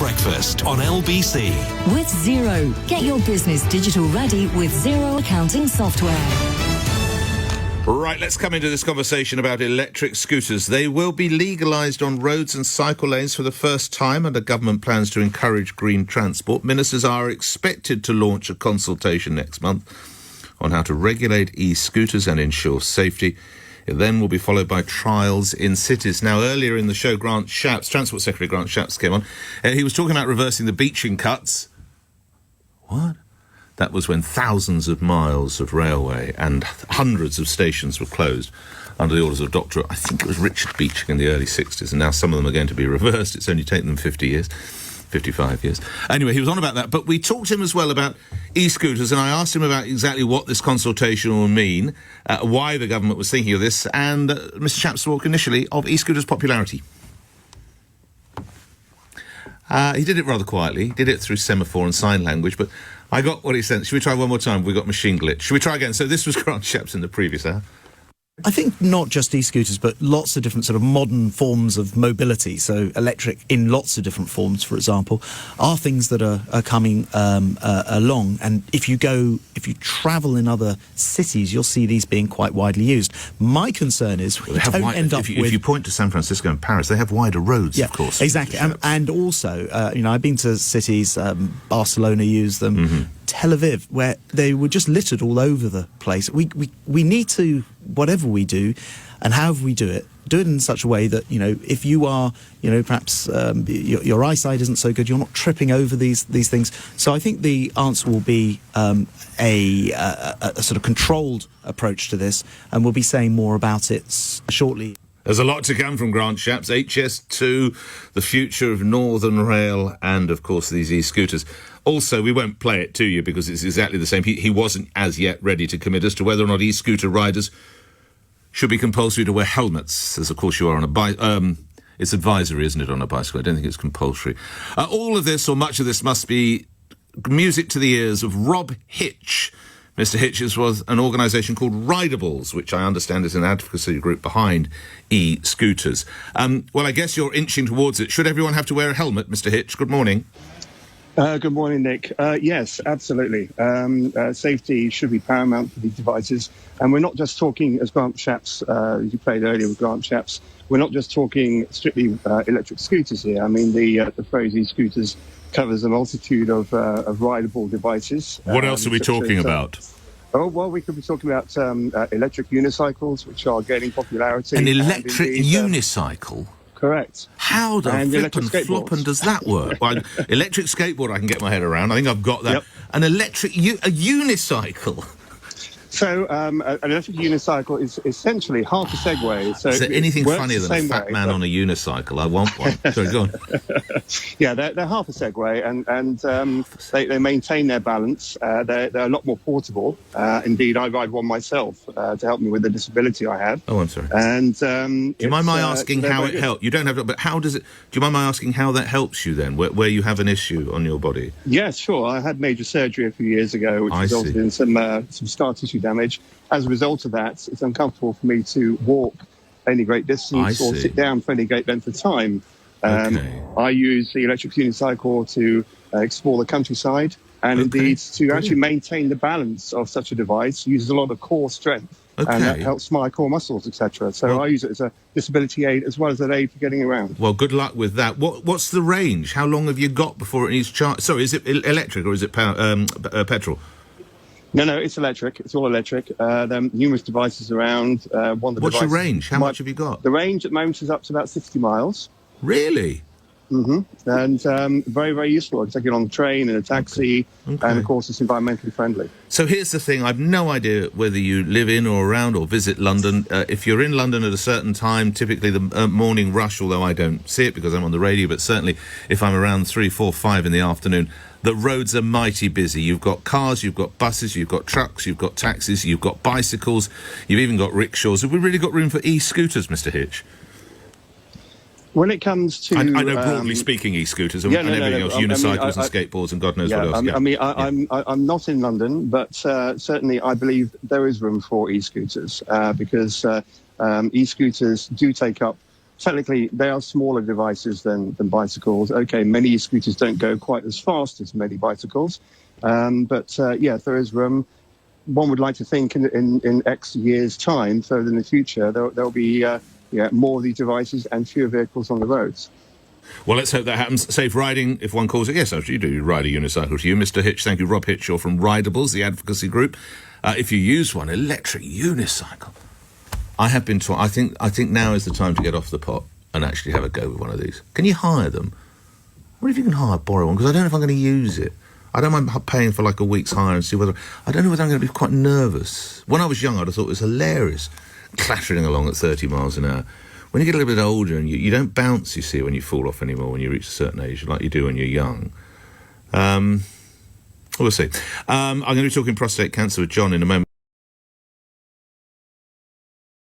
breakfast on LBC. With Xero. Get your business digital ready with Xero accounting software. Right, let's come into this conversation about electric scooters. They will be legalised on roads and cycle lanes for the first time under government plans to encourage green transport. Ministers are expected to launch a consultation next month on how to regulate e-scooters and ensure safety. It then will be followed by trials in cities. Now, earlier in the show, Transport Secretary Grant Shapps came on. He was talking about reversing the beaching cuts. What? That was when thousands of miles of railway and hundreds of stations were closed under the orders of Dr. I think it was Richard Beeching in the early 60s, and now some of them are going to be reversed. It's only taken them 55 years. Anyway, he was on about that, but we talked to him as well about e-scooters, and I asked him about exactly what this consultation will mean, why the government was thinking of this, and Mr. Shapps spoke initially of e-scooters' popularity. He did it rather quietly. He did it through semaphore and sign language, but I got what he sent. Should we try one more time? We got machine glitch. Should we try again? So this was Grant Shapps in the previous hour. I think not just e-scooters, but lots of different sort of modern forms of mobility. So electric in lots of different forms, for example, are things that are coming along. And if you travel in other cities, you'll see these being quite widely used. My concern is if you point to San Francisco and Paris, they have wider roads, of course. Exactly. And also, I've been to cities, Barcelona used them, mm-hmm. Tel Aviv, where they were just littered all over the place. We need to, whatever we do and however we do it in such a way that, if you are, perhaps your eyesight isn't so good, you're not tripping over these things. So I think the answer will be a sort of controlled approach to this, and we'll be saying more about it shortly. There's a lot to come from Grant Shapps. HS2, the future of Northern Rail, and, of course, these e-scooters. Also, we won't play it to you because it's exactly the same. He wasn't as yet ready to commit as to whether or not e-scooter riders should be compulsory to wear helmets, as, of course, you are on a bike. It's advisory, isn't it, on a bicycle? I don't think it's compulsory. All of this, or much of this, must be music to the ears of Rob Hitch. Mr. Hitch was an organisation called Rideables, which I understand is an advocacy group behind e-scooters. Well, I guess you're inching towards it. Should everyone have to wear a helmet, Mr. Hitch? Good morning. Good morning, Nick. Yes, absolutely. Safety should be paramount for these devices. And we're not just talking, as Grant Shapps, you played earlier with Grant Shapps, we're not just talking strictly electric scooters here. I mean, the phrase e-scooters covers a multitude of rideable devices. What else are we talking about? Oh, well, we could be talking about electric unicycles, which are gaining popularity. An electric unicycle? Correct. How the floppin' does that work? Well, electric skateboard I can get my head around. I think I've got that. Yep. An electric a unicycle? So an electric unicycle is essentially half a Segway. So is there anything funnier than a fat man on a unicycle? I want one. Sorry, go on. Yeah, they're half a Segway, and they maintain their balance. They're a lot more portable. Indeed, I ride one myself to help me with the disability I have. Oh, I'm sorry. And do you mind my asking how it helps? You don't have to, but how does it? Do you mind my asking how that helps you then, where you have an issue on your body? Yes, sure. I had major surgery a few years ago, which resulted in some scar tissue damage. As a result of that, it's uncomfortable for me to walk any great distance or sit down for any great length of time. I use the electric unicycle to explore the countryside, and indeed to actually maintain the balance of such a device uses a lot of core strength, and that helps my core muscles, etc. So I use it as a disability aid as well as an aid for getting around. Well, good luck with that. What's the range? How long have you got before it needs charge? Sorry, is it electric or is it petrol? No, it's electric. It's all electric. There are numerous devices around. What's your range? How much have you got? The range at the moment is up to about 60 miles. Really? Mm-hmm. And very, very useful. I can take it on the train, in a taxi, and of course it's environmentally friendly. So here's the thing. I've no idea whether you live in or around or visit London. If you're in London at a certain time, typically the morning rush, although I don't see it because I'm on the radio, but certainly if I'm around 3, 4, 5 in the afternoon, the roads are mighty busy. You've got cars, you've got buses, you've got trucks, you've got taxis, you've got bicycles, you've even got rickshaws. Have we really got room for e-scooters, Mr. Hitch? When it comes to... I know, broadly speaking, e-scooters and everything else, unicycles and skateboards and God knows what else. I'm not in London, but certainly I believe there is room for e-scooters because e-scooters do take up technically they are smaller devices than bicycles. Okay, many scooters don't go quite as fast as many bicycles, but if there is room, one would like to think in X years' time, further in the future, there'll be more of these devices and fewer vehicles on the roads. Well, let's hope that happens. Safe riding, if one calls it. Yes, actually, you do ride a unicycle to you. Mr. Hitch, thank you. Rob Hitch, you're from Ridables, the advocacy group. If you use one, electric unicycle. I have been I think now is the time to get off the pot and actually have a go with one of these. Can you hire them? What if you can borrow one? Because I don't know if I'm going to use it. I don't mind paying for like a week's hire and see whether... I don't know whether I'm going to be quite nervous. When I was young, I'd have thought it was hilarious, clattering along at 30 miles an hour. When you get a little bit older and you don't bounce, you see, when you fall off anymore, when you reach a certain age, like you do when you're young. We'll see. I'm going to be talking prostate cancer with John in a moment.